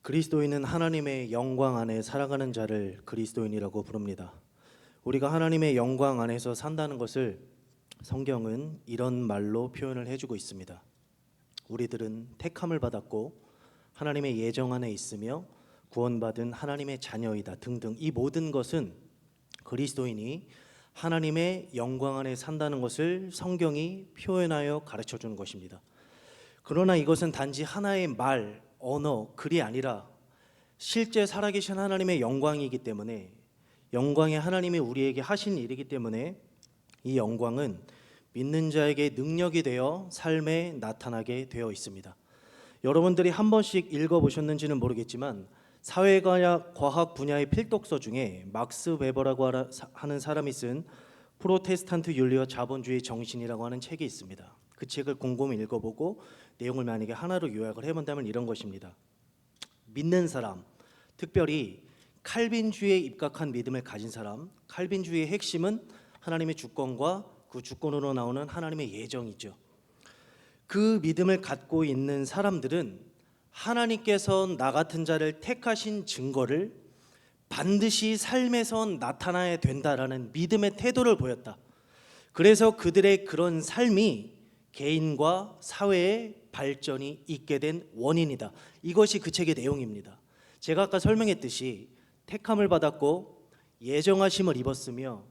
그리스도인은 하나님의 영광 안에 살아가는 자를 그리스도인이라고 부릅니다. 우리가 하나님의 영광 안에서 산다는 것을 성경은 이런 말로 표현을 해주고 있습니다. 우리들은 택함을 받았고 하나님의 예정 안에 있으며 구원받은 하나님의 자녀이다 등등, 이 모든 것은 그리스도인이 하나님의 영광 안에 산다는 것을 성경이 표현하여 가르쳐주는 것입니다. 그러나 이것은 단지 하나의 말, 언어, 글이 아니라 실제 살아계신 하나님의 영광이기 때문에, 영광의 하나님이 우리에게 하신 일이기 때문에 이 영광은 믿는 자에게 능력이 되어 삶에 나타나게 되어 있습니다. 여러분들이 한 번씩 읽어보셨는지는 모르겠지만 사회과학 분야의 필독서 중에 막스 베버라고 하는 사람이 쓴 프로테스탄트 윤리와 자본주의 정신이라고 하는 책이 있습니다. 그 책을 곰곰이 읽어보고 내용을 만약에 하나로 요약을 해본다면 이런 것입니다. 믿는 사람, 특별히 칼빈주의에 입각한 믿음을 가진 사람, 칼빈주의의 핵심은 하나님의 주권과 그 주권으로 나오는 하나님의 예정이죠. 그 믿음을 갖고 있는 사람들은 하나님께서 나 같은 자를 택하신 증거를 반드시 삶에서 나타나야 된다라는 믿음의 태도를 보였다. 그래서 그들의 그런 삶이 개인과 사회의 발전이 있게 된 원인이다. 이것이 그 책의 내용입니다. 제가 아까 설명했듯이 택함을 받았고 예정하심을 입었으며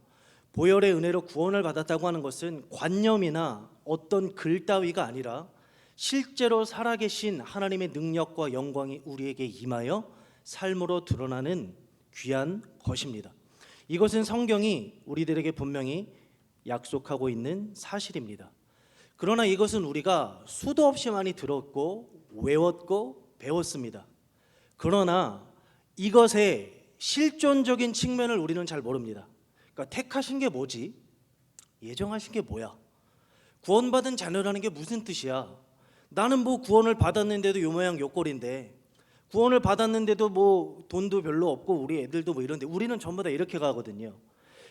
보혈의 은혜로 구원을 받았다고 하는 것은 관념이나 어떤 글 따위가 아니라 실제로 살아계신 하나님의 능력과 영광이 우리에게 임하여 삶으로 드러나는 귀한 것입니다. 이것은 성경이 우리들에게 분명히 약속하고 있는 사실입니다. 그러나 이것은 우리가 수도 없이 많이 들었고 외웠고 배웠습니다. 그러나 이것의 실존적인 측면을 우리는 잘 모릅니다. 그러니까 택하신 게 뭐지? 예정하신 게 뭐야? 구원받은 자녀라는 게 무슨 뜻이야? 나는 뭐 구원을 받았는데도 요 모양 요 꼴인데, 구원을 받았는데도 뭐 돈도 별로 없고 우리 애들도 뭐 이런데, 우리는 전부 다 이렇게 가거든요.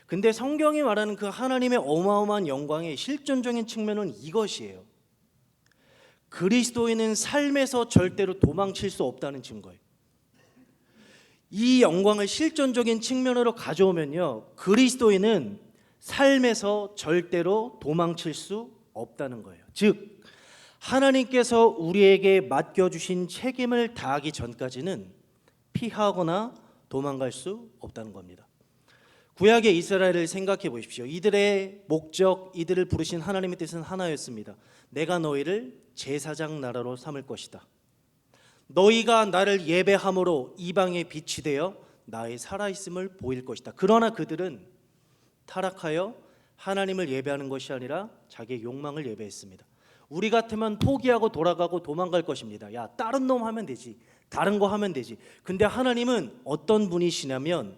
근데 성경이 말하는 그 하나님의 어마어마한 영광의 실존적인 측면은 이것이에요. 그리스도인은 삶에서 절대로 도망칠 수 없다는 증거예요. 이 영광을 실존적인 측면으로 가져오면요, 그리스도인은 삶에서 절대로 도망칠 수 없다는 거예요. 즉 하나님께서 우리에게 맡겨주신 책임을 다하기 전까지는 피하거나 도망갈 수 없다는 겁니다. 구약의 이스라엘을 생각해 보십시오. 이들의 목적, 이들을 부르신 하나님의 뜻은 하나였습니다. 내가 너희를 제사장 나라로 삼을 것이다. 너희가 나를 예배함으로 이방의 빛이 되어 나의 살아있음을 보일 것이다. 그러나 그들은 타락하여 하나님을 예배하는 것이 아니라 자기의 욕망을 예배했습니다. 우리 같으면 포기하고 돌아가고 도망갈 것입니다. 야, 다른 놈 하면 되지, 다른 거 하면 되지. 근데 하나님은 어떤 분이시냐면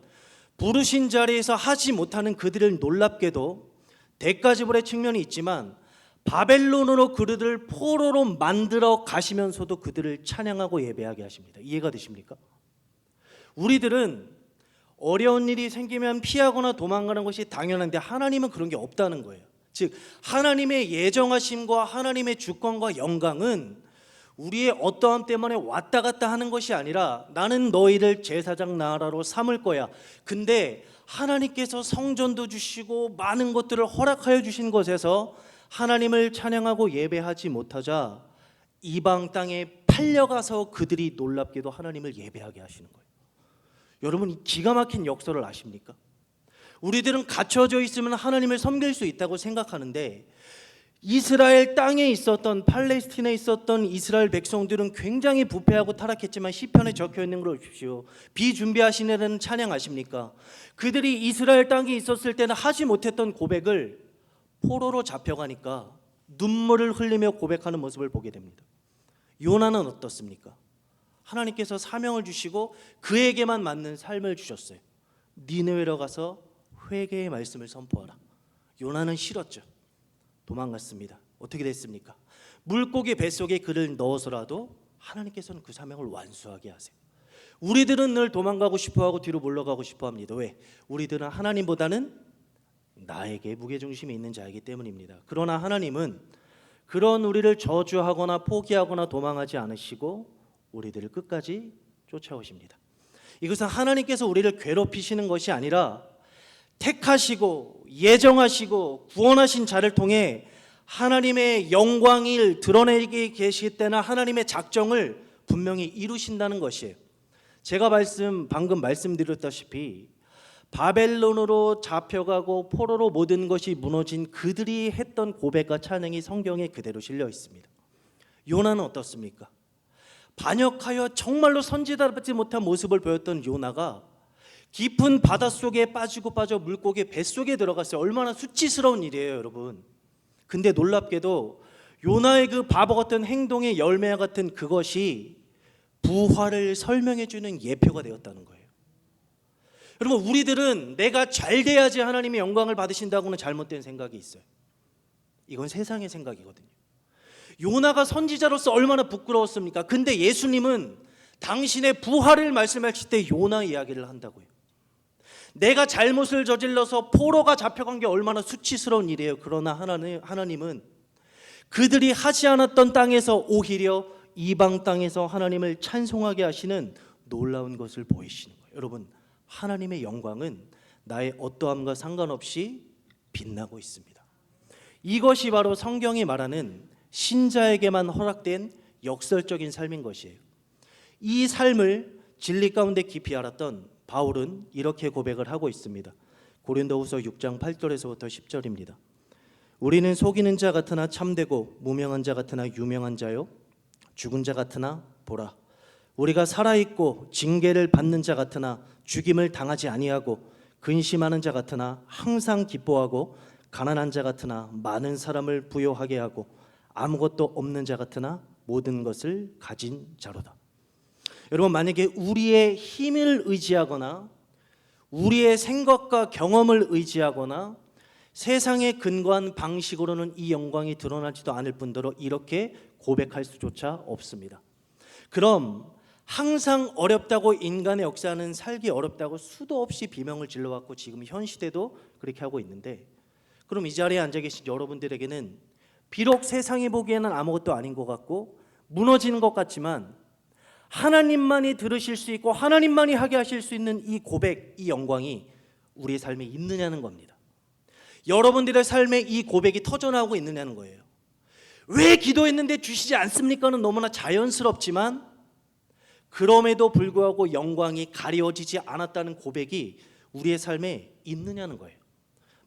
부르신 자리에서 하지 못하는 그들을 놀랍게도 대가지불의 측면이 있지만 바벨론으로 그들을 포로로 만들어 가시면서도 그들을 찬양하고 예배하게 하십니다. 이해가 되십니까? 우리들은 어려운 일이 생기면 피하거나 도망가는 것이 당연한데 하나님은 그런 게 없다는 거예요. 즉 하나님의 예정하심과 하나님의 주권과 영광은 우리의 어떠함 때문에 왔다 갔다 하는 것이 아니라 나는 너희를 제사장 나라로 삼을 거야. 근데 하나님께서 성전도 주시고 많은 것들을 허락하여 주신 것에서 하나님을 찬양하고 예배하지 못하자 이방 땅에 팔려가서 그들이 놀랍게도 하나님을 예배하게 하시는 거예요. 여러분, 기가 막힌 역설을 아십니까? 우리들은 갇혀져 있으면 하나님을 섬길 수 있다고 생각하는데 이스라엘 땅에 있었던, 팔레스틴에 있었던 이스라엘 백성들은 굉장히 부패하고 타락했지만 시편에 적혀 있는 걸 보십시오. 비준비하시는 찬양 아십니까? 그들이 이스라엘 땅에 있었을 때는 하지 못했던 고백을 포로로 잡혀가니까 눈물을 흘리며 고백하는 모습을 보게 됩니다. 요나는 어떻습니까? 하나님께서 사명을 주시고 그에게만 맞는 삶을 주셨어요. 니느웨로 가서 회개의 말씀을 선포하라. 요나는 싫었죠. 도망갔습니다. 어떻게 됐습니까? 물고기 뱃속에 그를 넣어서라도 하나님께서는 그 사명을 완수하게 하세요. 우리들은 늘 도망가고 싶어하고 뒤로 물러가고 싶어합니다. 왜? 우리들은 하나님보다는 나에게 무게중심이 있는 자이기 때문입니다. 그러나 하나님은 그런 우리를 저주하거나 포기하거나 도망하지 않으시고 우리들을 끝까지 쫓아오십니다. 이것은 하나님께서 우리를 괴롭히시는 것이 아니라 택하시고 예정하시고 구원하신 자를 통해 하나님의 영광을 드러내게 계실 때나 하나님의 작정을 분명히 이루신다는 것이에요. 제가 방금 말씀드렸다시피 바벨론으로 잡혀가고 포로로 모든 것이 무너진 그들이 했던 고백과 찬양이 성경에 그대로 실려 있습니다. 요나는 어떻습니까? 반역하여 정말로 선지자답지 못한 모습을 보였던 요나가 깊은 바닷속에 빠지고 빠져 물고기 뱃속에 들어갔어요. 얼마나 수치스러운 일이에요, 여러분. 근데 놀랍게도 요나의 그 바보 같은 행동의 열매와 같은 그것이 부활을 설명해 주는 예표가 되었다는 거예요. 여러분, 우리들은 내가 잘 돼야지 하나님의 영광을 받으신다고는 잘못된 생각이 있어요. 이건 세상의 생각이거든요. 요나가 선지자로서 얼마나 부끄러웠습니까? 근데 예수님은 당신의 부활을 말씀하실 때 요나 이야기를 한다고요. 내가 잘못을 저질러서 포로가 잡혀간 게 얼마나 수치스러운 일이에요. 그러나 하나님은 그들이 하지 않았던 땅에서 오히려 이방 땅에서 하나님을 찬송하게 하시는 놀라운 것을 보이시는 거예요. 여러분, 하나님의 영광은 나의 어떠함과 상관없이 빛나고 있습니다. 이것이 바로 성경이 말하는 신자에게만 허락된 역설적인 삶인 것이에요. 이 삶을 진리 가운데 깊이 알았던 바울은 이렇게 고백을 하고 있습니다. 고린도후서 6장 8절에서부터 10절입니다. 우리는 속이는 자 같으나 참되고 무명한 자 같으나 유명한 자요 죽은 자 같으나 보라, 우리가 살아있고 징계를 받는 자 같으나 죽임을 당하지 아니하고 근심하는 자 같으나 항상 기뻐하고 가난한 자 같으나 많은 사람을 부요하게 하고 아무것도 없는 자 같으나 모든 것을 가진 자로다. 여러분, 만약에 우리의 힘을 의지하거나 우리의 생각과 경험을 의지하거나 세상에 근거한 방식으로는 이 영광이 드러나지도 않을 뿐더러 이렇게 고백할 수조차 없습니다. 그럼 항상 어렵다고 인간의 역사는 살기 어렵다고 수도 없이 비명을 질러왔고 지금 현 시대도 그렇게 하고 있는데, 그럼 이 자리에 앉아 계신 여러분들에게는 비록 세상이 보기에는 아무것도 아닌 것 같고 무너지는 것 같지만 하나님만이 들으실 수 있고 하나님만이 하게 하실 수 있는 이 고백, 이 영광이 우리의 삶에 있느냐는 겁니다. 여러분들의 삶에 이 고백이 터져나오고 있느냐는 거예요. 왜 기도했는데 주시지 않습니까는 너무나 자연스럽지만 그럼에도 불구하고 영광이 가려지지 않았다는 고백이 우리의 삶에 있느냐는 거예요.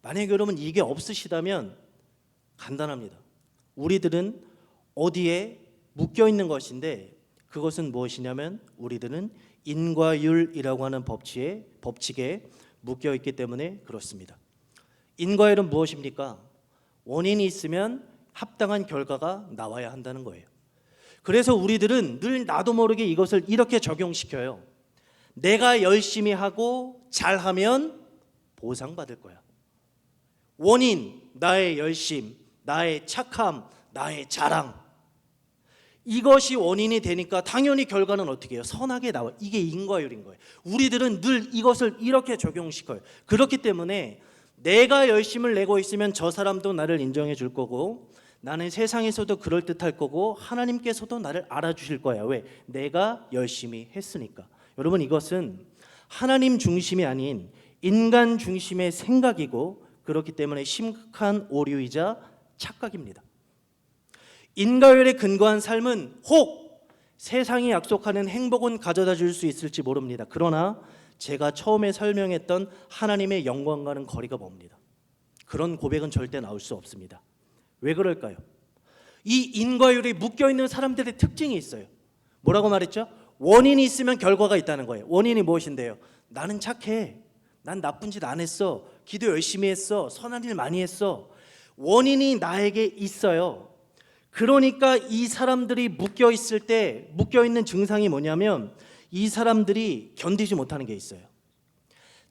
만약에 여러분 이게 없으시다면 간단합니다. 우리들은 어디에 묶여 있는 것인데, 그것은 무엇이냐면 우리들은 인과율이라고 하는 법칙에 묶여 있기 때문에 그렇습니다. 인과율은 무엇입니까? 원인이 있으면 합당한 결과가 나와야 한다는 거예요. 그래서 우리들은 늘 나도 모르게 이것을 이렇게 적용시켜요. 내가 열심히 하고 잘하면 보상받을 거야. 원인, 나의 열심, 나의 착함, 나의 자랑, 이것이 원인이 되니까 당연히 결과는 어떻게 해요? 선하게 나와. 이게 인과율인 거예요. 우리들은 늘 이것을 이렇게 적용시켜요. 그렇기 때문에 내가 열심을 내고 있으면 저 사람도 나를 인정해 줄 거고, 나는 세상에서도 그럴듯할 거고, 하나님께서도 나를 알아주실 거야. 왜? 내가 열심히 했으니까. 여러분, 이것은 하나님 중심이 아닌 인간 중심의 생각이고, 그렇기 때문에 심각한 오류이자 착각입니다. 인과율에 근거한 삶은 혹 세상이 약속하는 행복은 가져다 줄 수 있을지 모릅니다. 그러나 제가 처음에 설명했던 하나님의 영광과는 거리가 멉니다. 그런 고백은 절대 나올 수 없습니다. 왜 그럴까요? 이 인과율이 묶여있는 사람들의 특징이 있어요. 뭐라고 말했죠? 원인이 있으면 결과가 있다는 거예요. 원인이 무엇인데요? 나는 착해, 난 나쁜 짓 안 했어, 기도 열심히 했어, 선한 일 많이 했어. 원인이 나에게 있어요. 그러니까 이 사람들이 묶여있을 때 묶여있는 증상이 뭐냐면 이 사람들이 견디지 못하는 게 있어요.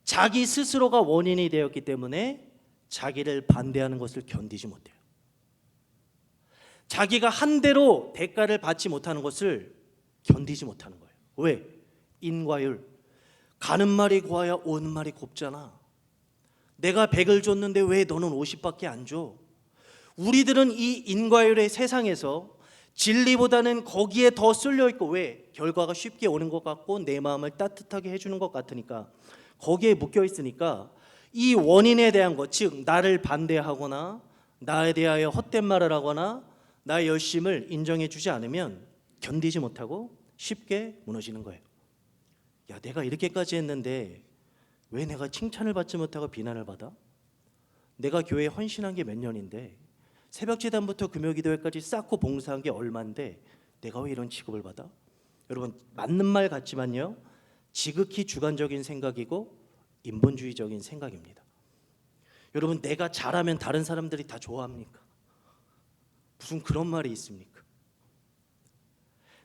자기 스스로가 원인이 되었기 때문에 자기를 반대하는 것을 견디지 못해요. 자기가 한 대로 대가를 받지 못하는 것을 견디지 못하는 거예요. 왜? 인과율. 가는 말이 고와야 오는 말이 곱잖아. 내가 100을 줬는데 왜 너는 50밖에 안 줘? 우리들은 이 인과율의 세상에서 진리보다는 거기에 더 쏠려 있고, 왜? 결과가 쉽게 오는 것 같고 내 마음을 따뜻하게 해주는 것 같으니까 거기에 묶여 있으니까 이 원인에 대한 것, 즉 나를 반대하거나 나에 대하여 헛된 말을 하거나 나의 열심을 인정해 주지 않으면 견디지 못하고 쉽게 무너지는 거예요. 야, 내가 이렇게까지 했는데 왜 내가 칭찬을 받지 못하고 비난을 받아? 내가 교회에 헌신한 게 몇 년인데, 새벽제단부터 금요기도회까지 쌓고 봉사한 게 얼만데 내가 왜 이런 취급을 받아? 여러분, 맞는 말 같지만요, 지극히 주관적인 생각이고 인본주의적인 생각입니다. 여러분, 내가 잘하면 다른 사람들이 다 좋아합니까? 무슨 그런 말이 있습니까?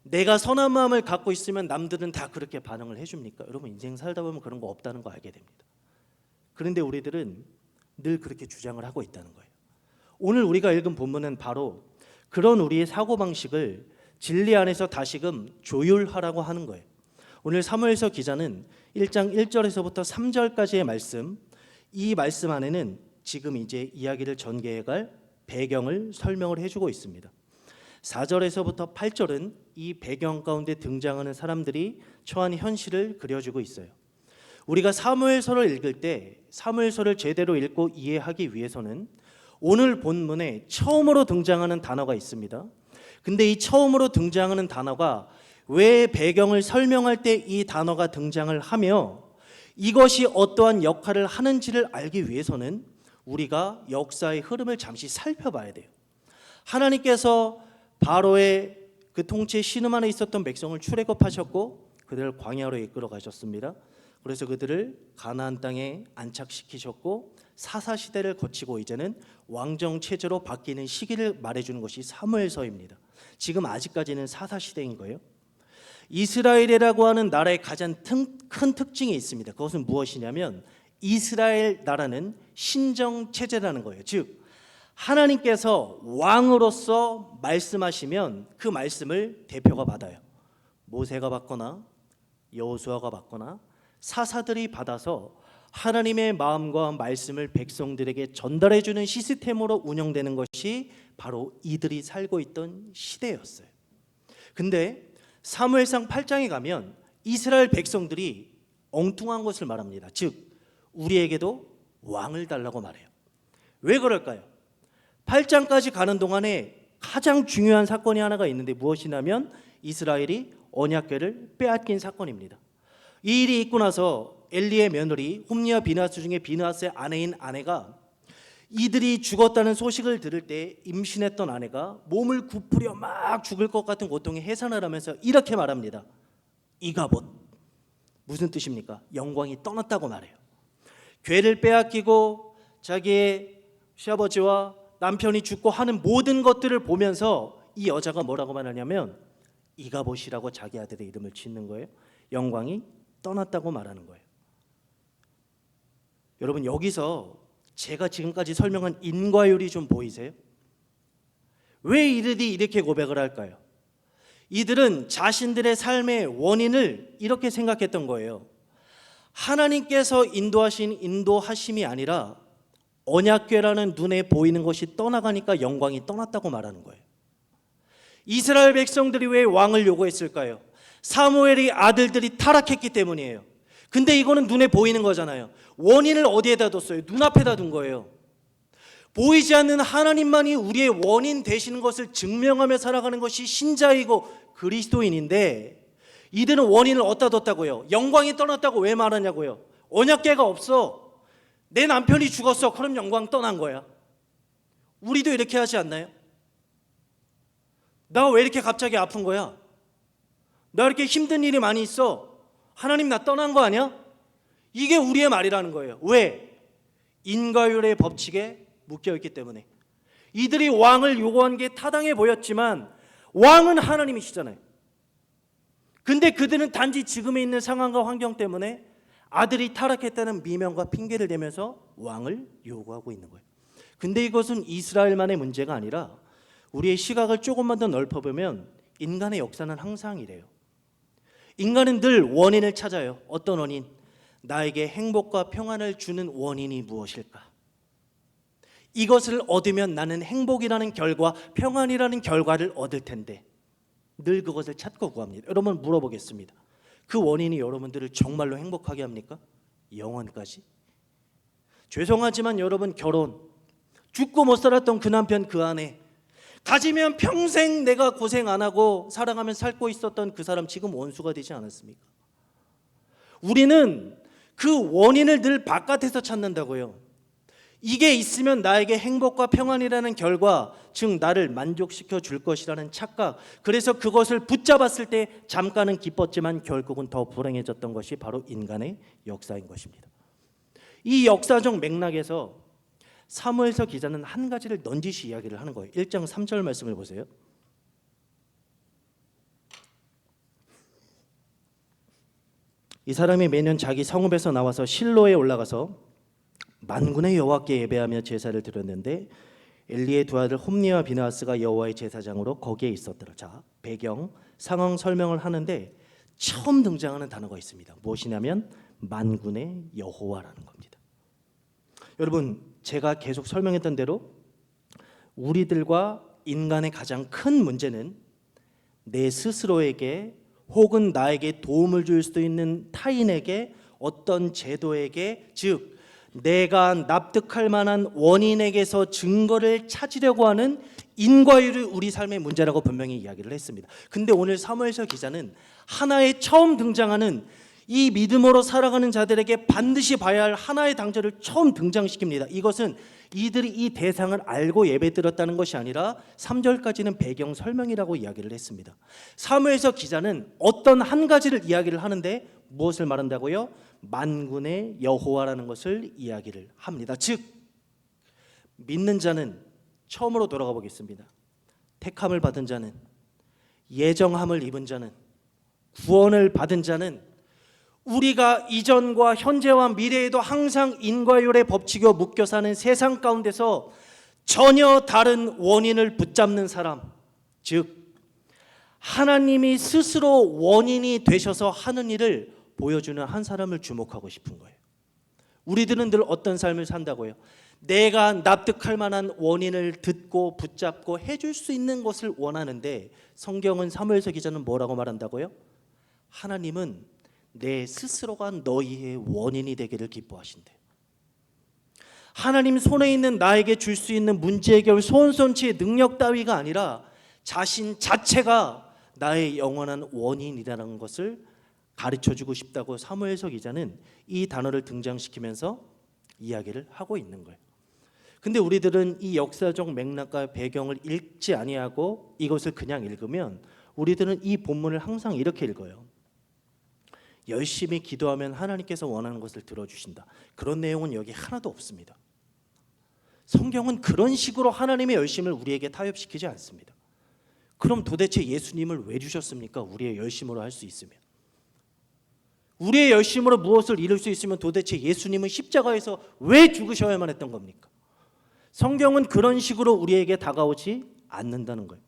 내가 선한 마음을 갖고 있으면 남들은 다 그렇게 반응을 해줍니까? 여러분, 인생 살다 보면 그런 거 없다는 거 알게 됩니다. 그런데 우리들은 늘 그렇게 주장을 하고 있다는 거예요. 오늘 우리가 읽은 본문은 바로 그런 우리의 사고방식을 진리 안에서 다시금 조율하라고 하는 거예요. 오늘 사무엘서 기자는 1장 1절에서부터 3절까지의 말씀, 이 말씀 안에는 지금 이제 이야기를 전개해갈 배경을 설명을 해주고 있습니다. 4절에서부터 8절은 이 배경 가운데 등장하는 사람들이 처한 현실을 그려주고 있어요. 우리가 사무엘서를 읽을 때 사무엘서를 제대로 읽고 이해하기 위해서는 오늘 본문에 처음으로 등장하는 단어가 있습니다. 근데 이 처음으로 등장하는 단어가 왜 배경을 설명할 때 이 단어가 등장을 하며 이것이 어떠한 역할을 하는지를 알기 위해서는 우리가 역사의 흐름을 잠시 살펴봐야 돼요. 하나님께서 바로의 그 통치 신음 안에 있었던 백성을 출애굽하셨고 그들을 광야로 이끌어 가셨습니다. 그래서 그들을 가나안 땅에 안착시키셨고 사사시대를 거치고 이제는 왕정 체제로 바뀌는 시기를 말해주는 것이 사무엘서입니다. 지금 아직까지는 사사시대인 거예요. 이스라엘이라고 하는 나라의 가장 큰 특징이 있습니다. 그것은 무엇이냐면 이스라엘 나라는 신정 체제라는 거예요. 즉 하나님께서 왕으로서 말씀하시면 그 말씀을 대표가 받아요. 모세가 받거나 여호수아가 받거나 사사들이 받아서 하나님의 마음과 말씀을 백성들에게 전달해 주는 시스템으로 운영되는 것이 바로 이들이 살고 있던 시대였어요. 근데 사무엘상 8장에 가면 이스라엘 백성들이 엉뚱한 것을 말합니다. 즉 우리에게도 왕을 달라고 말해요. 왜 그럴까요? 8장까지 가는 동안에 가장 중요한 사건이 하나가 있는데 무엇이냐면 이스라엘이 언약궤를 빼앗긴 사건입니다. 이 일이 있고 나서 엘리의 며느리 홈리와 비느하스 중에 비느하스의 아내인 아내가 이들이 죽었다는 소식을 들을 때 임신했던 아내가 몸을 굽으려 막 죽을 것 같은 고통에 해산을 하면서 이렇게 말합니다. 이가봇, 무슨 뜻입니까? 영광이 떠났다고 말해요. 궤를 빼앗기고 자기의 시아버지와 남편이 죽고 하는 모든 것들을 보면서 이 여자가 뭐라고 말하냐면 이가봇이라고 자기 아들의 이름을 짓는 거예요. 영광이 떠났다고 말하는 거예요. 여러분, 여기서 제가 지금까지 설명한 인과율이 좀 보이세요? 왜 이들이 이렇게 고백을 할까요? 이들은 자신들의 삶의 원인을 이렇게 생각했던 거예요. 하나님께서 인도하신 인도하심이 아니라 언약궤라는 눈에 보이는 것이 떠나가니까 영광이 떠났다고 말하는 거예요. 이스라엘 백성들이 왜 왕을 요구했을까요? 사무엘의 아들들이 타락했기 때문이에요. 근데 이거는 눈에 보이는 거잖아요. 원인을 어디에다 뒀어요? 눈앞에다 둔 거예요. 보이지 않는 하나님만이 우리의 원인 되시는 것을 증명하며 살아가는 것이 신자이고 그리스도인인데 이들은 원인을 어디다 뒀다고요? 영광이 떠났다고 왜 말하냐고요? 언약궤가 없어. 내 남편이 죽었어. 그럼 영광 떠난 거야. 우리도 이렇게 하지 않나요? 나 왜 이렇게 갑자기 아픈 거야? 나 이렇게 힘든 일이 많이 있어. 하나님 나 떠난 거 아니야? 이게 우리의 말이라는 거예요. 왜? 인과율의 법칙에 묶여있기 때문에. 이들이 왕을 요구한 게 타당해 보였지만 왕은 하나님이시잖아요. 근데 그들은 단지 지금에 있는 상황과 환경 때문에 아들이 타락했다는 미명과 핑계를 대면서 왕을 요구하고 있는 거예요. 근데 이것은 이스라엘만의 문제가 아니라 우리의 시각을 조금만 더 넓혀보면 인간의 역사는 항상 이래요. 인간은 늘 원인을 찾아요. 어떤 원인? 나에게 행복과 평안을 주는 원인이 무엇일까? 이것을 얻으면 나는 행복이라는 결과, 평안이라는 결과를 얻을 텐데 늘 그것을 찾고 구합니다. 여러분 물어보겠습니다. 그 원인이 여러분들을 정말로 행복하게 합니까? 영원까지? 죄송하지만 여러분, 결혼, 죽고 못 살았던 그 남편, 그 아내, 가지면 평생 내가 고생 안 하고 사랑하면서 살고 있었던 그 사람 지금 원수가 되지 않았습니까? 우리는 그 원인을 늘 바깥에서 찾는다고요. 이게 있으면 나에게 행복과 평안이라는 결과, 즉 나를 만족시켜 줄 것이라는 착각, 그래서 그것을 붙잡았을 때 잠깐은 기뻤지만 결국은 더 불행해졌던 것이 바로 인간의 역사인 것입니다. 이 역사적 맥락에서 사무엘서 기자는 한 가지를 넌지시 이야기를 하는 거예요. 1장 3절 말씀을 보세요. 이 사람이 매년 자기 성읍에서 나와서 실로에 올라가서 만군의 여호와께 예배하며 제사를 드렸는데 엘리의 두 아들 홈니와 비나하스가 여호와의 제사장으로 거기에 있었더라. 자, 배경 상황 설명을 하는데 처음 등장하는 단어가 있습니다. 무엇이냐면 만군의 여호와라는 겁니다. 여러분, 제가 계속 설명했던 대로 우리들과 인간의 가장 큰 문제는 내 스스로에게 혹은 나에게 도움을 줄 수도 있는 타인에게 어떤 제도에게, 즉 내가 납득할 만한 원인에게서 증거를 찾으려고 하는 인과율이 우리 삶의 문제라고 분명히 이야기를 했습니다. 근데 오늘 사무엘서 기자는 하나의 처음 등장하는 이 믿음으로 살아가는 자들에게 반드시 봐야 할 하나의 단절을 처음 등장시킵니다. 이것은 이들이 이 대상을 알고 예배드렸다는 것이 아니라 3절까지는 배경 설명이라고 이야기를 했습니다. 사무엘서 기자는 어떤 한 가지를 이야기를 하는데 무엇을 말한다고요? 만군의 여호와라는 것을 이야기를 합니다. 즉 믿는 자는, 처음으로 돌아가 보겠습니다, 택함을 받은 자는, 예정함을 입은 자는, 구원을 받은 자는 우리가 이전과 현재와 미래에도 항상 인과율의 법칙에 묶여 사는 세상 가운데서 전혀 다른 원인을 붙잡는 사람, 즉 하나님이 스스로 원인이 되셔서 하는 일을 보여주는 한 사람을 주목하고 싶은 거예요. 우리들은 늘 어떤 삶을 산다고요? 내가 납득할 만한 원인을 듣고 붙잡고 해줄 수 있는 것을 원하는데 성경은 사무엘서 기자는 뭐라고 말한다고요? 하나님은 내 스스로가 너희의 원인이 되기를 기뻐하신대. 하나님 손에 있는 나에게 줄 수 있는 문제 해결 소원손치의 능력 따위가 아니라 자신 자체가 나의 영원한 원인이라는 것을 가르쳐주고 싶다고 사무엘서 기자는 이 단어를 등장시키면서 이야기를 하고 있는 거예요. 근데 우리들은 이 역사적 맥락과 배경을 읽지 아니하고 이것을 그냥 읽으면 우리들은 이 본문을 항상 이렇게 읽어요. 열심히 기도하면 하나님께서 원하는 것을 들어주신다. 그런 내용은 여기 하나도 없습니다. 성경은 그런 식으로 하나님의 열심을 우리에게 타협시키지 않습니다. 그럼 도대체 예수님을 왜 주셨습니까? 우리의 열심으로 할 수 있으면. 우리의 열심으로 무엇을 이룰 수 있으면 도대체 예수님은 십자가에서 왜 죽으셔야만 했던 겁니까? 성경은 그런 식으로 우리에게 다가오지 않는다는 거예요.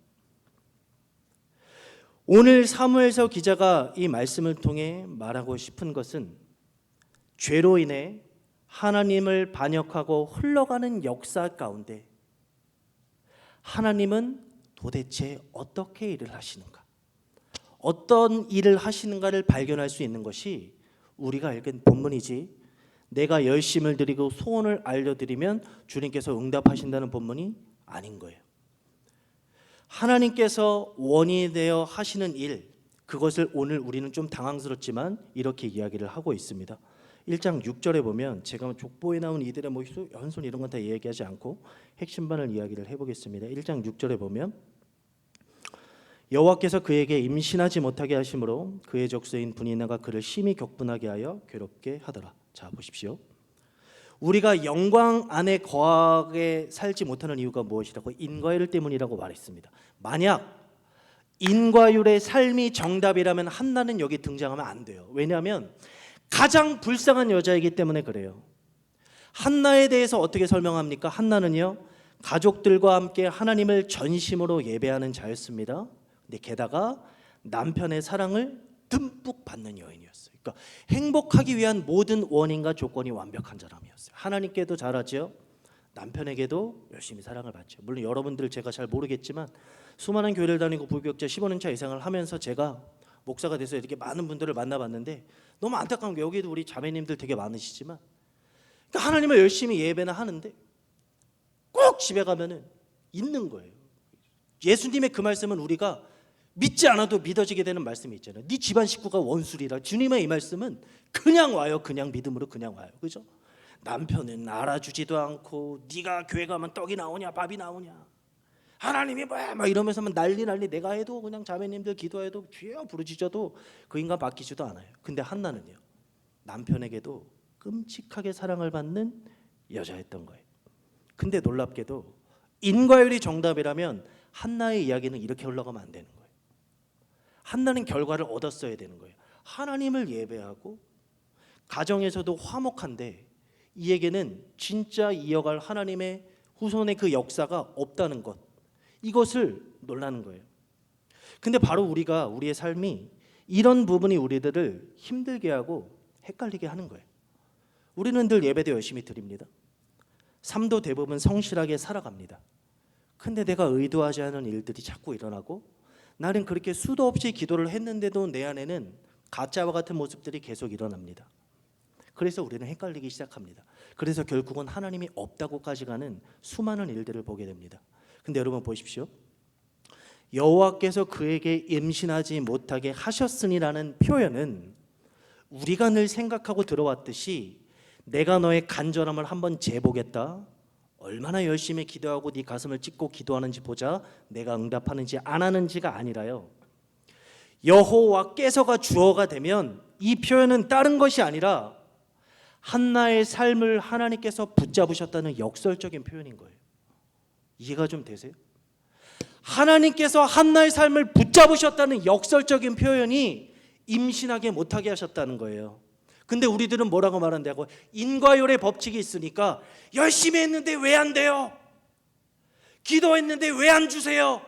오늘 사무엘서 기자가 이 말씀을 통해 말하고 싶은 것은 죄로 인해 하나님을 반역하고 흘러가는 역사 가운데 하나님은 도대체 어떻게 일을 하시는가, 어떤 일을 하시는가를 발견할 수 있는 것이 우리가 읽은 본문이지, 내가 열심을 드리고 소원을 알려드리면 주님께서 응답하신다는 본문이 아닌 거예요. 하나님께서 원인이 되어 하시는 일, 그것을 오늘 우리는 좀 당황스럽지만 이렇게 이야기를 하고 있습니다. 1장 6절에 보면, 제가 족보에 나온 이들의 연손 이런 건 다 얘기하지 않고 핵심반을 이야기를 해보겠습니다. 1장 6절에 보면 여호와께서 그에게 임신하지 못하게 하심으로 그의 적수인 분이나가 그를 심히 격분하게 하여 괴롭게 하더라. 자, 보십시오. 우리가 영광 안에 거하게 살지 못하는 이유가 무엇이라고? 인과율 때문이라고 말했습니다. 만약 인과율의 삶이 정답이라면 한나는 여기 등장하면 안 돼요. 왜냐하면 가장 불쌍한 여자이기 때문에 그래요. 한나에 대해서 어떻게 설명합니까? 한나는요, 가족들과 함께 하나님을 전심으로 예배하는 자였습니다. 근데 게다가 남편의 사랑을 듬뿍 받는 여인이었어요. 그러니까 행복하기 위한 모든 원인과 조건이 완벽한 사람이었어요. 하나님께도 잘하죠, 남편에게도 열심히 사랑을 받죠. 물론 여러분들 제가 잘 모르겠지만 수많은 교회를 다니고 부교육자 15년차 이상을 하면서 제가 목사가 돼서 이렇게 많은 분들을 만나봤는데 너무 안타까운 게 여기도 우리 자매님들 되게 많으시지만 그러니까 하나님을 열심히 예배나 하는데 꼭 집에 가면은 있는 거예요. 예수님의 그 말씀은 우리가 믿지 않아도 믿어지게 되는 말씀이 있잖아요. 네 집안 식구가 원수리라. 주님의 이 말씀은 그냥 와요. 그냥 믿음으로 그냥 와요. 그죠? 남편은 알아주지도 않고 네가 교회 가면 떡이 나오냐 밥이 나오냐 하나님이 뭐야 막 이러면서 난리 내가 해도 그냥 자매님들 기도해도 주여 부르짖어도 그 인간 바뀌지도 않아요. 근데 한나는요 남편에게도 끔찍하게 사랑을 받는 여자였던 거예요. 근데 놀랍게도 인과율이 정답이라면 한나의 이야기는 이렇게 흘러가면 안 되는 거예요. 한나는 결과를 얻었어야 되는 거예요. 하나님을 예배하고 가정에서도 화목한데 이에게는 진짜 이어갈 하나님의 후손의 그 역사가 없다는 것, 이것을 놀라는 거예요. 근데 바로 우리의 삶이 이런 부분이 우리들을 힘들게 하고 헷갈리게 하는 거예요. 우리는 늘 예배도 열심히 드립니다. 삶도 대부분 성실하게 살아갑니다. 근데 내가 의도하지 않은 일들이 자꾸 일어나고 나는 그렇게 수도 없이 기도를 했는데도 내 안에는 가짜와 같은 모습들이 계속 일어납니다. 그래서 우리는 헷갈리기 시작합니다. 그래서 결국은 하나님이 없다고까지 가는 수많은 일들을 보게 됩니다. 근데 여러분 보십시오. 여호와께서 그에게 임신하지 못하게 하셨으니라는 표현은 우리가 늘 생각하고 들어왔듯이 내가 너의 간절함을 한번 재보겠다. 얼마나 열심히 기도하고 네 가슴을 찢고 기도하는지 보자. 내가 응답하는지 안 하는지가 아니라요. 여호와께서가 주어가 되면 이 표현은 다른 것이 아니라 한나의 삶을 하나님께서 붙잡으셨다는 역설적인 표현인 거예요. 이해가 좀 되세요? 하나님께서 한나의 삶을 붙잡으셨다는 역설적인 표현이 임신하게 못하게 하셨다는 거예요. 근데 우리들은 뭐라고 말한다고? 인과율의 법칙이 있으니까 열심히 했는데 왜 안 돼요? 기도했는데 왜 안 주세요?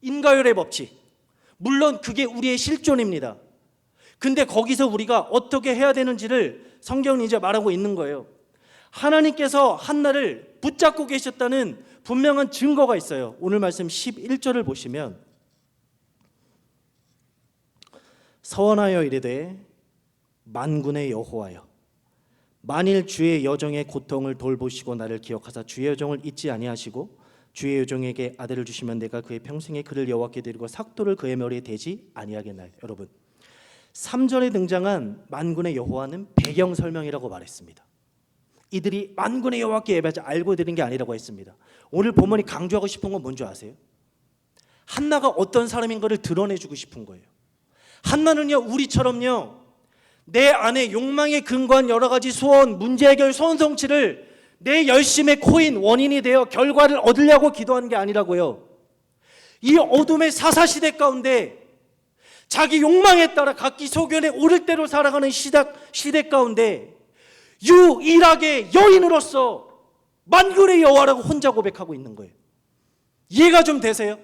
인과율의 법칙. 물론 그게 우리의 실존입니다. 근데 거기서 우리가 어떻게 해야 되는지를 성경은 이제 말하고 있는 거예요. 하나님께서 한나를 붙잡고 계셨다는 분명한 증거가 있어요. 오늘 말씀 11절을 보시면 서원하여 이르되 만군의 여호와여 만일 주의 여정의 고통을 돌보시고 나를 기억하사 주의 여정을 잊지 아니하시고 주의 여정에게 아들을 주시면 내가 그의 평생에 그를 여호와께 드리고 삭도를 그의 머리에 대지 아니하겠나요? 여러분 3절에 등장한 만군의 여호와는 배경 설명이라고 말했습니다. 이들이 만군의 여호와께 예배하지 알고 드린 게 아니라고 했습니다. 오늘 본문이 강조하고 싶은 건 뭔지 아세요? 한나가 어떤 사람인 것을 드러내주고 싶은 거예요. 한나는요 우리처럼요 내 안에 욕망에 근거한 여러 가지 소원, 문제 해결, 소원 성취를 내 열심의 코인, 원인이 되어 결과를 얻으려고 기도하는 게 아니라고요. 이 어둠의 사사시대 가운데 자기 욕망에 따라 각기 소견에 오를 대로 살아가는 시대 가운데 유일하게 여인으로서 만군의 여호와라고 혼자 고백하고 있는 거예요. 이해가 좀 되세요?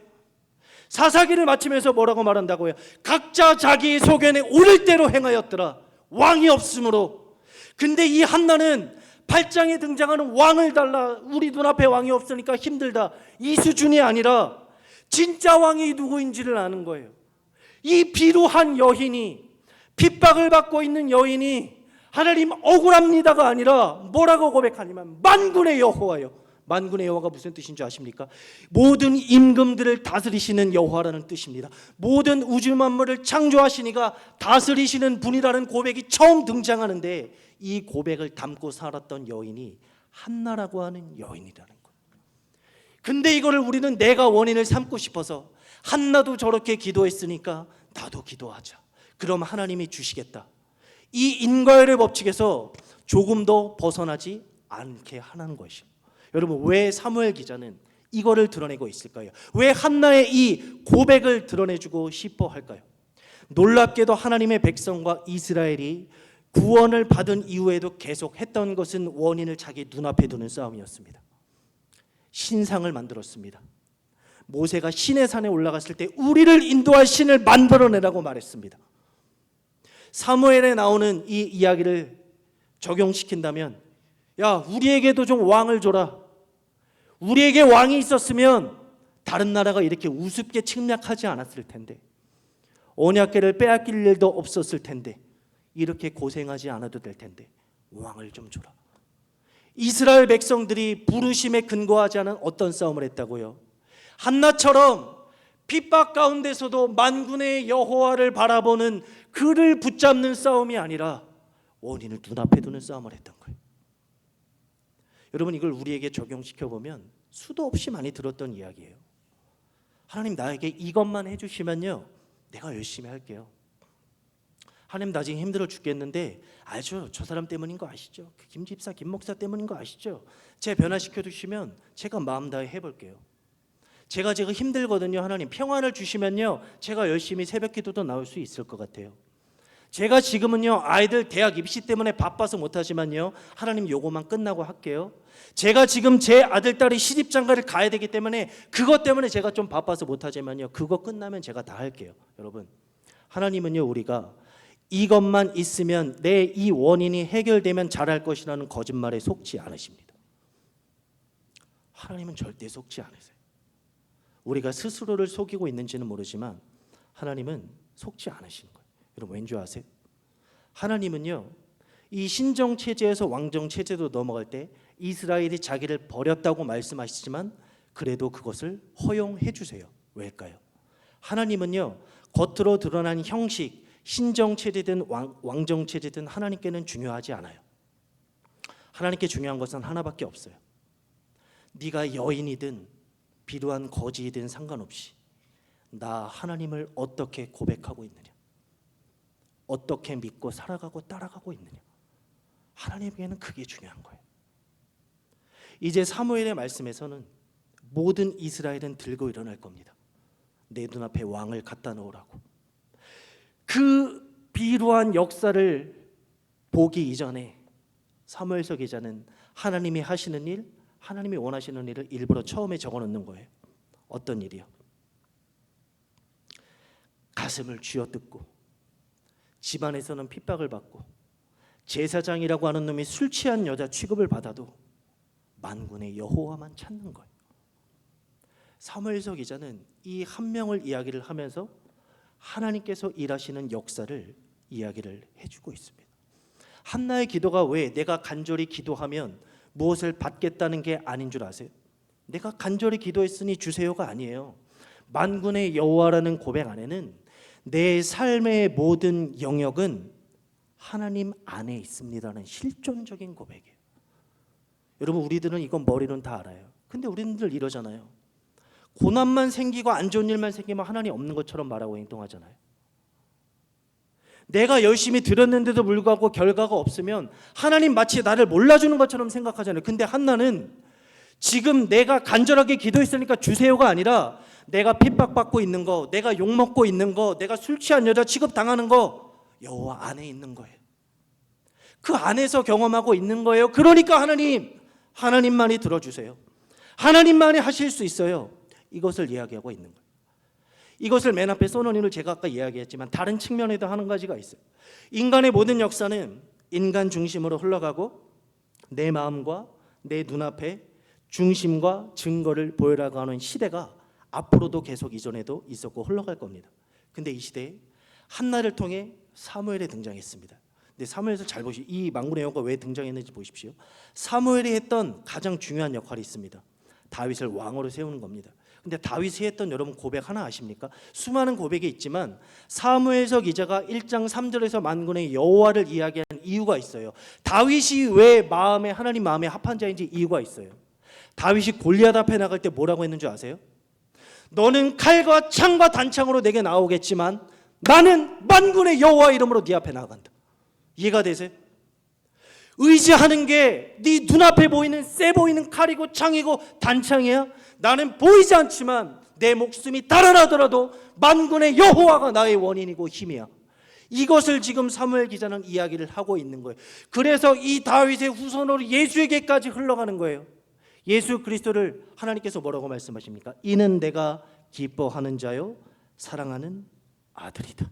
사사기를 마치면서 뭐라고 말한다고요? 각자 자기 소견에 오를 대로 행하였더라. 왕이 없으므로. 근데 이 한나는 8장에 등장하는 왕을 달라. 우리 눈앞에 왕이 없으니까 힘들다. 이 수준이 아니라 진짜 왕이 누구인지를 아는 거예요. 이 비루한 여인이, 핍박을 받고 있는 여인이 하나님 억울합니다가 아니라 뭐라고 고백하냐면 만군의 여호와요. 만군의 여호와가 무슨 뜻인 줄 아십니까? 모든 임금들을 다스리시는 여호와라는 뜻입니다. 모든 우주 만물을 창조하시니가 다스리시는 분이라는 고백이 처음 등장하는데 이 고백을 담고 살았던 여인이 한나라고 하는 여인이라는 거예요. 근데 이거를 우리는 내가 원인을 삼고 싶어서 한나도 저렇게 기도했으니까 나도 기도하자. 그럼 하나님이 주시겠다. 이 인과율의 법칙에서 조금 더 벗어나지 않게 하는 것이요. 여러분 왜 사무엘 기자는 이거를 드러내고 있을까요? 왜 한나의 이 고백을 드러내주고 싶어 할까요? 놀랍게도 하나님의 백성과 이스라엘이 구원을 받은 이후에도 계속 했던 것은 원인을 자기 눈앞에 두는 싸움이었습니다. 신상을 만들었습니다. 모세가 신의 산에 올라갔을 때 우리를 인도할 신을 만들어내라고 말했습니다. 사무엘에 나오는 이 이야기를 적용시킨다면 야 우리에게도 좀 왕을 줘라. 우리에게 왕이 있었으면 다른 나라가 이렇게 우습게 침략하지 않았을 텐데, 언약궤를 빼앗길 일도 없었을 텐데, 이렇게 고생하지 않아도 될 텐데 왕을 좀 줘라. 이스라엘 백성들이 부르심에 근거하지 않은 어떤 싸움을 했다고요? 한나처럼 핍박 가운데서도 만군의 여호와를 바라보는 그를 붙잡는 싸움이 아니라 원인을 눈앞에 두는 싸움을 했던 거예요. 여러분, 이걸 우리에게 적용시켜보면 수도 없이 많이 들었던 이야기예요. 하나님, 나에게 이것만 해주시면요 내가 열심히 할게요. 하나님, 나 지금 힘들어 죽겠는데 알죠? 저 사람 때문인 거 아시죠? 김 집사, 김 목사 때문인 거 아시죠? 제 변화시켜 주시면 제가 마음 다해 해볼게요. 제가 힘들거든요. 하나님, 평안을 주시면요 제가 열심히 새벽 기도도 나올 수 있을 것 같아요. 제가 지금은요 아이들 대학 입시 때문에 바빠서 못하지만요 하나님, 요거만 끝나고 할게요. 제가 지금 제 아들 딸이 시집장가를 가야 되기 때문에 그것 때문에 제가 좀 바빠서 못하지만요 그거 끝나면 제가 다 할게요. 여러분, 하나님은요 우리가 이것만 있으면 내 이 원인이 해결되면 잘할 것이라는 거짓말에 속지 않으십니다. 하나님은 절대 속지 않으세요. 우리가 스스로를 속이고 있는지는 모르지만 하나님은 속지 않으시는 거예요. 여러분, 왠지 아세요? 하나님은요 이 신정체제에서 왕정체제로 넘어갈 때 이스라엘이 자기를 버렸다고 말씀하시지만 그래도 그것을 허용해 주세요. 왜일까요? 하나님은요 겉으로 드러난 형식, 신정체제든 왕정체제든 하나님께는 중요하지 않아요. 하나님께 중요한 것은 하나밖에 없어요. 네가 여인이든 비루한 거지이든 상관없이 나 하나님을 어떻게 고백하고 있느냐, 어떻게 믿고 살아가고 따라가고 있느냐, 하나님에게는 그게 중요한 거예요. 이제 사무엘의 말씀에서는 모든 이스라엘은 들고 일어날 겁니다. 내 눈앞에 왕을 갖다 놓으라고. 그 비루한 역사를 보기 이전에 사무엘서 기자는 하나님이 하시는 일, 하나님이 원하시는 일을 일부러 처음에 적어놓는 거예요. 어떤 일이요? 가슴을 쥐어뜯고 집안에서는 핍박을 받고 제사장이라고 하는 놈이 술 취한 여자 취급을 받아도 만군의 여호와만 찾는 거예요. 사무엘서 기자는 이 한 명을 이야기를 하면서 하나님께서 일하시는 역사를 이야기를 해주고 있습니다. 한나의 기도가 왜 내가 간절히 기도하면 무엇을 받겠다는 게 아닌 줄 아세요? 내가 간절히 기도했으니 주세요가 아니에요. 만군의 여호와라는 고백 안에는 내 삶의 모든 영역은 하나님 안에 있습니다라는 실존적인 고백이에요. 여러분, 우리들은 이건 머리로는 다 알아요. 근데 우리들 이러잖아요. 고난만 생기고 안 좋은 일만 생기면 하나님 없는 것처럼 말하고 행동하잖아요. 내가 열심히 들었는데도 불구하고 결과가 없으면 하나님 마치 나를 몰라주는 것처럼 생각하잖아요. 근데 한나는 지금 내가 간절하게 기도했으니까 주세요가 아니라 내가 핍박받고 있는 거, 내가 욕먹고 있는 거, 내가 술 취한 여자 취급당하는 거 여호와 안에 있는 거예요. 그 안에서 경험하고 있는 거예요. 그러니까 하나님만이 들어주세요. 하나님만이 하실 수 있어요. 이것을 이야기하고 있는 거예요. 이것을 맨 앞에 써놓은 이유를 제가 아까 이야기했지만 다른 측면에도 한 가지가 있어요. 인간의 모든 역사는 인간 중심으로 흘러가고 내 마음과 내 눈앞에 중심과 증거를 보여라고 하는 시대가 앞으로도 계속 이전에도 있었고 흘러갈 겁니다. 근데 이 시대에 한나를 통해 사무엘이 등장했습니다. 근데 사무엘에서 잘 보시오. 이 만군의 여호와가 왜 등장했는지 보십시오. 사무엘이 했던 가장 중요한 역할이 있습니다. 다윗을 왕으로 세우는 겁니다. 근데 다윗이 했던 여러분 고백 하나 아십니까? 수많은 고백이 있지만 사무엘서 기자가 1장 3절에서 만군의 여호와를 이야기하는 이유가 있어요. 다윗이 왜 하나님 마음에 합한 자인지 이유가 있어요. 다윗이 골리앗 앞에 나갈 때 뭐라고 했는 줄 아세요? 너는 칼과 창과 단창으로 내게 나오겠지만 나는 만군의 여호와 이름으로 네 앞에 나간다. 이해가 되세요? 의지하는 게 네 눈앞에 보이는 세 보이는 칼이고 창이고 단창이야? 나는 보이지 않지만 내 목숨이 달아나더라도 만군의 여호와가 나의 원인이고 힘이야. 이것을 지금 사무엘 기자는 이야기를 하고 있는 거예요. 그래서 이 다윗의 후손으로 예수에게까지 흘러가는 거예요. 예수 그리스도를 하나님께서 뭐라고 말씀하십니까? 이는 내가 기뻐하는 자요 사랑하는 아들이다.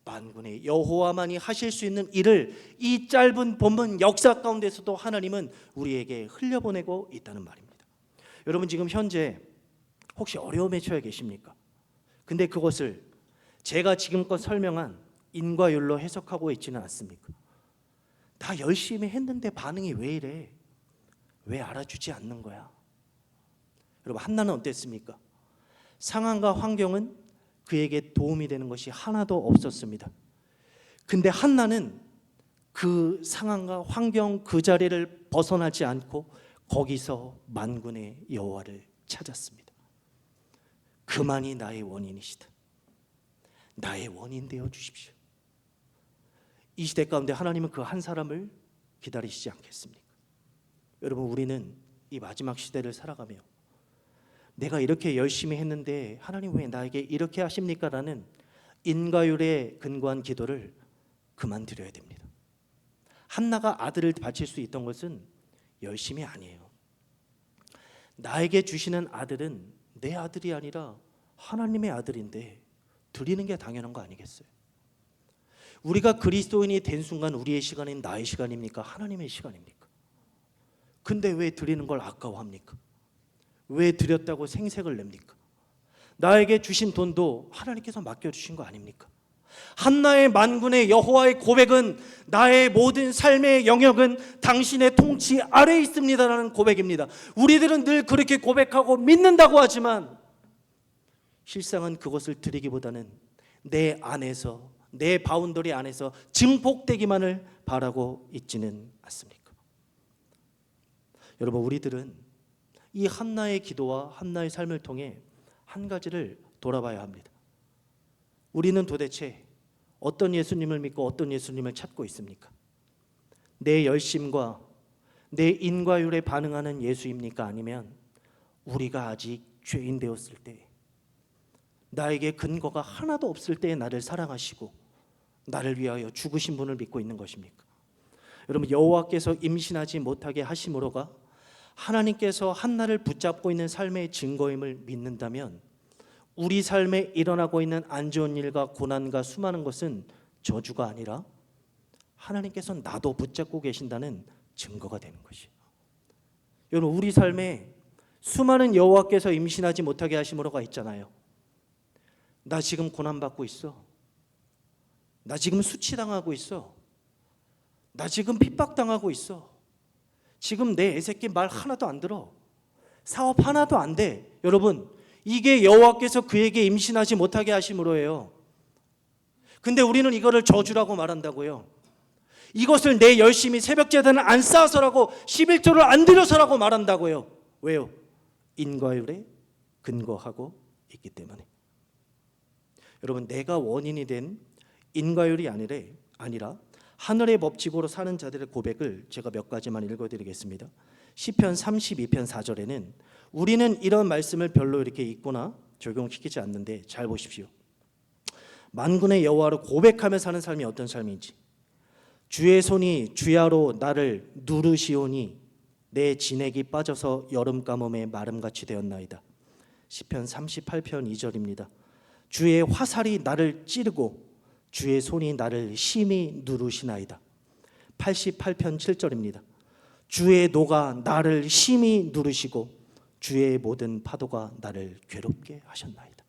만군의 여호와만이 하실 수 있는 일을 이 짧은 본문 역사 가운데서도 하나님은 우리에게 흘려보내고 있다는 말입니다. 여러분, 지금 현재 혹시 어려움에 처해 계십니까? 근데 그것을 제가 지금껏 설명한 인과율로 해석하고 있지는 않습니까? 다 열심히 했는데 반응이 왜 이래? 왜 알아주지 않는 거야? 여러분, 한나는 어땠습니까? 상황과 환경은 그에게 도움이 되는 것이 하나도 없었습니다. 근데 한나는 그 상황과 환경 그 자리를 벗어나지 않고 거기서 만군의 여호와를 찾았습니다. 그만이 나의 원인이시다. 나의 원인 되어 주십시오. 이 시대 가운데 하나님은 그 한 사람을 기다리시지 않겠습니까? 여러분, 우리는 이 마지막 시대를 살아가며 내가 이렇게 열심히 했는데 하나님 왜 나에게 이렇게 하십니까? 라는 인과율에 근거한 기도를 그만 드려야 됩니다. 한나가 아들을 바칠 수 있던 것은 열심이 아니에요. 나에게 주시는 아들은 내 아들이 아니라 하나님의 아들인데 드리는 게 당연한 거 아니겠어요? 우리가 그리스도인이 된 순간 우리의 시간은 나의 시간입니까? 하나님의 시간입니까? 근데 왜 드리는 걸 아까워합니까? 왜 드렸다고 생색을 냅니까? 나에게 주신 돈도 하나님께서 맡겨주신 거 아닙니까? 한나의 만군의 여호와의 고백은 나의 모든 삶의 영역은 당신의 통치 아래에 있습니다라는 고백입니다. 우리들은 늘 그렇게 고백하고 믿는다고 하지만 실상은 그것을 드리기보다는 내 안에서, 내 바운더리 안에서 증폭되기만을 바라고 있지는 않습니까? 여러분, 우리들은 이 한나의 기도와 한나의 삶을 통해 한 가지를 돌아봐야 합니다. 우리는 도대체 어떤 예수님을 믿고 어떤 예수님을 찾고 있습니까? 내 열심과 내 인과율에 반응하는 예수입니까? 아니면 우리가 아직 죄인 되었을 때, 나에게 근거가 하나도 없을 때에 나를 사랑하시고 나를 위하여 죽으신 분을 믿고 있는 것입니까? 여러분, 여호와께서 임신하지 못하게 하심으로가 하나님께서 한나를 붙잡고 있는 삶의 증거임을 믿는다면 우리 삶에 일어나고 있는 안 좋은 일과 고난과 수많은 것은 저주가 아니라 하나님께서 나도 붙잡고 계신다는 증거가 되는 것이에요. 여러분, 우리 삶에 수많은 여호와께서 임신하지 못하게 하심으로가 있잖아요. 나 지금 고난받고 있어. 나 지금 수치당하고 있어. 나 지금 핍박당하고 있어. 지금 내 애새끼 말 하나도 안 들어. 사업 하나도 안 돼. 여러분, 이게 여호와께서 그에게 임신하지 못하게 하심으로예요. 근데 우리는 이거를 저주라고 말한다고요. 이것을 내 열심히 새벽제단을 안 쌓아서라고, 11조를 안 드려서라고 말한다고요. 왜요? 인과율에 근거하고 있기 때문에. 여러분, 내가 원인이 된 인과율이 아니라 하늘의 법칙으로 사는 자들의 고백을 제가 몇 가지만 읽어드리겠습니다. 시편 32편 4절에는 우리는 이런 말씀을 별로 이렇게 읽거나 적용시키지 않는데 잘 보십시오. 만군의 여호와를 고백하며 사는 삶이 어떤 삶인지. 주의 손이 주야로 나를 누르시오니 내 진액이 빠져서 여름 가뭄에 마름같이 되었나이다. 시편 38편 2절입니다. 주의 화살이 나를 찌르고 주의 손이 나를 심히 누르시나이다. 88편 7절입니다. 주의 노가 나를 심히 누르시고 주의 모든 파도가 나를 괴롭게 하셨나이다.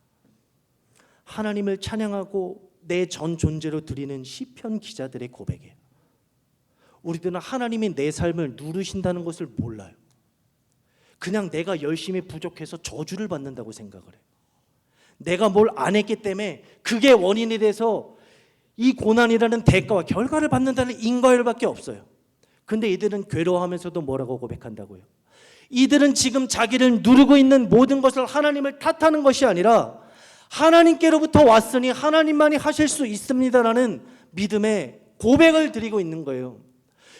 하나님을 찬양하고 내 전 존재로 드리는 시편 기자들의 고백이에요. 우리들은 하나님이 내 삶을 누르신다는 것을 몰라요. 그냥 내가 열심히 부족해서 저주를 받는다고 생각을 해요. 내가 뭘 안 했기 때문에 그게 원인이 돼서 이 고난이라는 대가와 결과를 받는다는 인과율밖에 없어요. 근데 이들은 괴로워하면서도 뭐라고 고백한다고요? 이들은 지금 자기를 누르고 있는 모든 것을 하나님을 탓하는 것이 아니라 하나님께로부터 왔으니 하나님만이 하실 수 있습니다라는 믿음의 고백을 드리고 있는 거예요.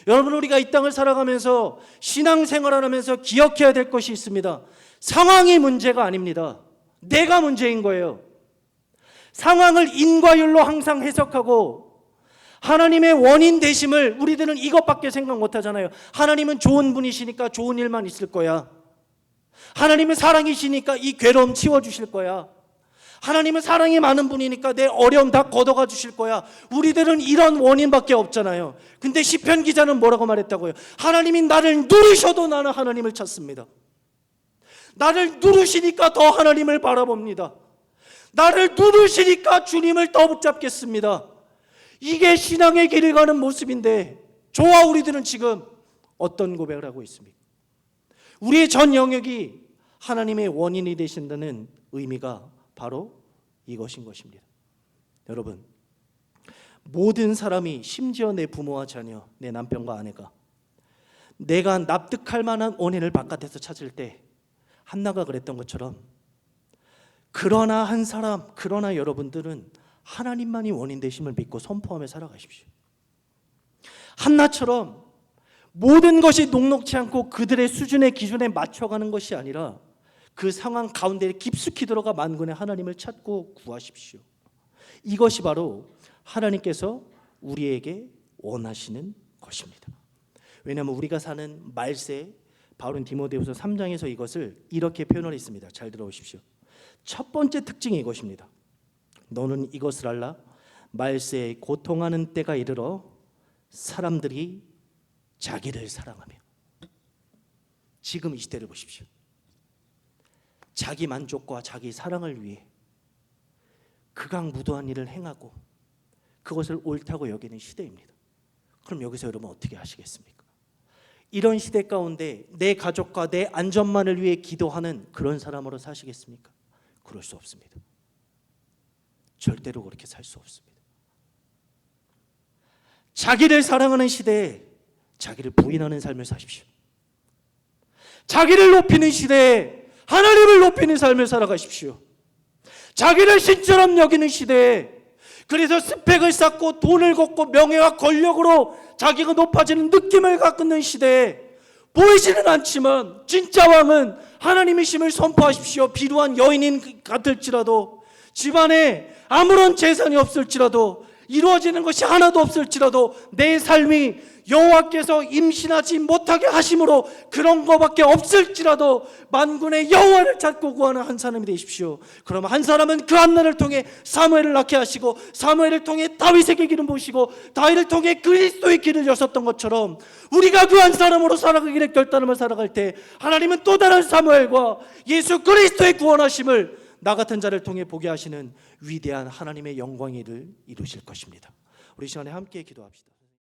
여러분, 우리가 이 땅을 살아가면서 신앙생활을 하면서 기억해야 될 것이 있습니다. 상황이 문제가 아닙니다. 내가 문제인 거예요. 상황을 인과율로 항상 해석하고 하나님의 원인 되심을 우리들은 이것밖에 생각 못 하잖아요. 하나님은 좋은 분이시니까 좋은 일만 있을 거야. 하나님은 사랑이시니까 이 괴로움 치워주실 거야. 하나님은 사랑이 많은 분이니까 내 어려움 다 걷어가 주실 거야. 우리들은 이런 원인밖에 없잖아요. 근데 시편 기자는 뭐라고 말했다고요? 하나님이 나를 누르셔도 나는 하나님을 찾습니다. 나를 누르시니까 더 하나님을 바라봅니다. 나를 누르시니까 주님을 더 붙잡겠습니다. 이게 신앙의 길을 가는 모습인데, 저와 우리들은 지금 어떤 고백을 하고 있습니까? 우리의 전 영역이 하나님의 원인이 되신다는 의미가 바로 이것인 것입니다. 여러분, 모든 사람이, 심지어 내 부모와 자녀, 내 남편과 아내가 내가 납득할 만한 원인을 바깥에서 찾을 때 한나가 그랬던 것처럼, 그러나 한 사람, 그러나 여러분들은 하나님만이 원인 되심을 믿고 선포하며 살아가십시오. 한나처럼 모든 것이 녹록지 않고 그들의 수준의 기준에 맞춰가는 것이 아니라 그 상황 가운데 깊숙이 들어가 만군의 하나님을 찾고 구하십시오. 이것이 바로 하나님께서 우리에게 원하시는 것입니다. 왜냐하면 우리가 사는 말세, 바울은 디모데후서 3장에서 이것을 이렇게 표현을 했습니다. 잘 들어오십시오. 첫 번째 특징이 이것입니다. 너는 이것을 알라. 말세에 고통하는 때가 이르러 사람들이 자기를 사랑하며. 지금 이 시대를 보십시오. 자기 만족과 자기 사랑을 위해 극악무도한 일을 행하고 그것을 옳다고 여기는 시대입니다. 그럼 여기서 여러분 어떻게 하시겠습니까? 이런 시대 가운데 내 가족과 내 안전만을 위해 기도하는 그런 사람으로 사시겠습니까? 그럴 수 없습니다. 절대로 그렇게 살 수 없습니다. 자기를 사랑하는 시대에 자기를 부인하는 삶을 사십시오. 자기를 높이는 시대에 하나님을 높이는 삶을 살아가십시오. 자기를 신처럼 여기는 시대에, 그래서 스펙을 쌓고 돈을 걷고 명예와 권력으로 자기가 높아지는 느낌을 갖고 있는 시대에 보이지는 않지만 진짜 왕은 하나님이심을 선포하십시오. 비루한 여인인 같을지라도, 집안에 아무런 재산이 없을지라도, 이루어지는 것이 하나도 없을지라도 내 삶이 여호와께서 임신하지 못하게 하심으로 그런 것밖에 없을지라도 만군의 여호와를 찾고 구하는 한 사람이 되십시오. 그러면 한 사람은 그 한나를 통해 사무엘을 낳게 하시고, 사무엘을 통해 다윗에게 기름 부으시고, 다윗을 통해 그리스도의 길을 여셨던 것처럼 우리가 그 한 사람으로 살아가기를 결단하며 살아갈 때 하나님은 또 다른 사무엘과 예수 그리스도의 구원하심을 나 같은 자를 통해 보게 하시는 위대한 하나님의 영광의 일을 이루실 것입니다. 우리 시간에 함께 기도합시다.